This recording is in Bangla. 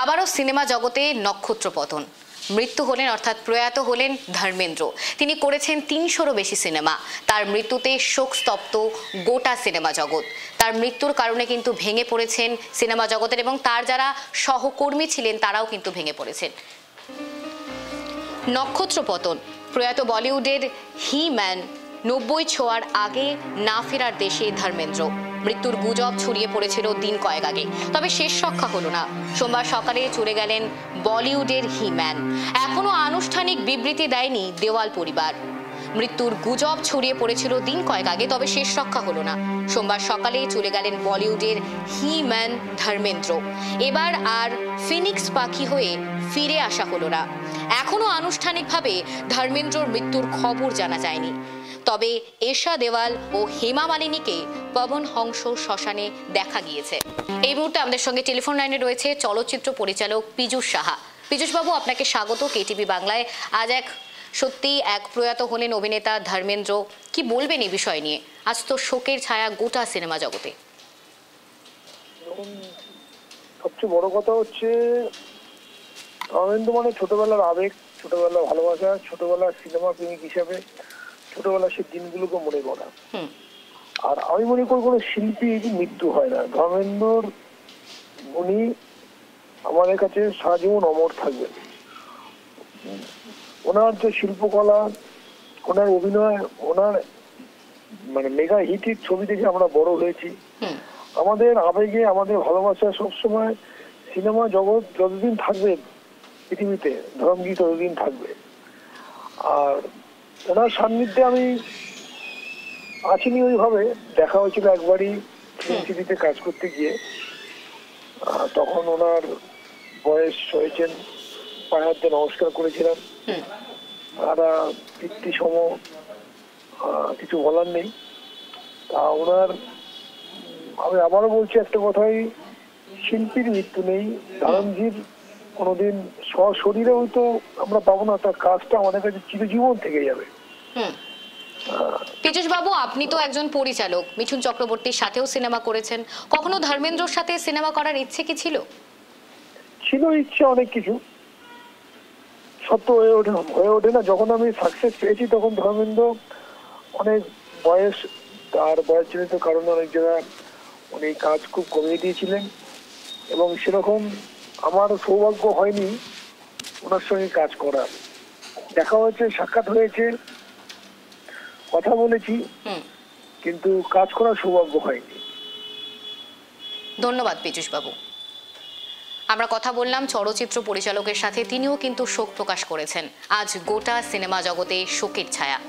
আবারও সিনেমা জগতে নক্ষত্র পতন। মৃত্যু হলেন অর্থাৎ প্রয়াত হলেন ধর্মেন্দ্র। তিনি করেছেন ৩০০রও বেশি সিনেমা। তার মৃত্যুতে শোকস্তব্ধ গোটা সিনেমা জগৎ। তার মৃত্যুর কারণে কিন্তু ভেঙে পড়েছেন সিনেমা জগতের এবং তার যারা সহকর্মী ছিলেন তারাও কিন্তু ভেঙে পড়েছেন। নক্ষত্র পতন। প্রয়াত বলিউডের হি ম্যান ৯০ ছোঁয়ার আগে না ফেরার দেশে ধর্মেন্দ্র। মৃত্যুর গুজব ছড়িয়ে পড়েছিল দিন কয়েক আগে, তবে শেষ রক্ষা হলো না। সোমবার সকালে চলে গেলেন বলিউডের হি ম্যান। এখনো আনুষ্ঠানিক বিবৃতি দেয়নি দেওয়াল পরিবার। মৃত্যুর গুজব ছড়িয়ে পড়েছিল দিন কয়েক আগে, তবে শেষ রক্ষা হলো না। সোমবার সকালে চলে গেলেন বলিউডের হি ম্যান ধর্মেন্দ্র। এবার আর ফিনিক্স পাখি হয়ে ফিরে আসা হলো না। এখনো আনুষ্ঠানিকভাবে ধর্মেন্দ্রর মৃত্যুর খবর জানা যায়নি, তবে এশা দেওয়াল ও হেমা মালিনীকে পবন হংস শ্মশানে দেখা গিয়েছে। এই মুহূর্তে আমাদের সঙ্গে টেলিফোন লাইনে রয়েছে চলচ্চিত্র পরিচালক পীযূষ সাহা। পীযূষ বাবু, আপনাকে স্বাগত কেটিভি বাংলায়। আজ সত্যি এক প্রয়াত হলেন অভিনেতা ধর্মেন্দ্র। কি বলবেন এই বিষয় নিয়ে? আজ তো শোকের ছায়া গোটা সিনেমা জগতে। সবচেয়ে বড় কথা হচ্ছে ধর্মেন্দ্র মানে ছোটবেলার আবেগ, ছোটবেলার ভালোবাসা, ছোটবেলার সিনেমা প্রেমিক হিসাবে ছোটবেলার সেই দিনগুলোকে মনে করা। আর আমি মনে করি কোনো শিল্পীর মৃত্যু হয় না। ধর্মেন্দ্র উনি আমাদের কাছে সারা জীবন অমর থাকবেন। ওনার যে শিল্পকলা, ওনার অভিনয়, ওনার মানে মেগা হিটের ছবি দেখে আমরা বড় হয়েছি। আমাদের আবেগে, আমাদের ভালোবাসা সবসময় সিনেমা জগৎ যতদিন থাকবে পৃথিবীতে, ধর্মগীত ততদিন থাকবে। আর ওনার সান্নিধ্যে আমি আসিনি ওইভাবে, দেখা হয়েছিল একবারই ফিল্ম সিটিতে কাজ করতে গিয়ে। তখন ওনার বয়স হয়েছেন, পায়ে হাতে নমস্কার করেছিলাম। আর পিতৃ সম কিছু বলার নেই। তা ওনার আমি আবারও বলছি একটা কথাই, শিল্পীর মৃত্যু নেই। ধারণজির কোনোদিন সশরীরে হয়তো আমরা পাবো না, তার কাজটা আমাদের কাছে চিরজীবন থেকে যাবে। পীযূষ বাবু, আপনি তো একজন পরিচালক, মিঠুন চক্রবর্তীর সাথেও সিনেমা করেছেন। কখনো ধর্মেন্দ্রর সাথে সিনেমা করার ইচ্ছে কি ছিল? ছিল ইচ্ছে, অনেক কিছু সত্য হয়ে ওঠে না। যখন আমি সাকসেস পেয়েছি তখন ধর্মেন্দ্র অনেক বয়স, তার বয়সজনিত কারণে অনেক জায়গায় উনি কাজ খুব কমিয়ে দিয়েছিলেন এবং সেরকম আমার সৌভাগ্য হয়নি ওনার সঙ্গে কাজ করার। দেখা হয়েছে, সাক্ষাৎ হয়েছে, কথা বলেছি, কিন্তু কাজ করার সৌভাগ্য হয়নি। ধন্যবাদ পীযূষ বাবু। আমরা কথা বললাম চলচ্চিত্র পরিচালকের সাথে, তিনিও কিন্তু শোক প্রকাশ করেছেন। আজ গোটা সিনেমা জগতে শোকের ছায়া।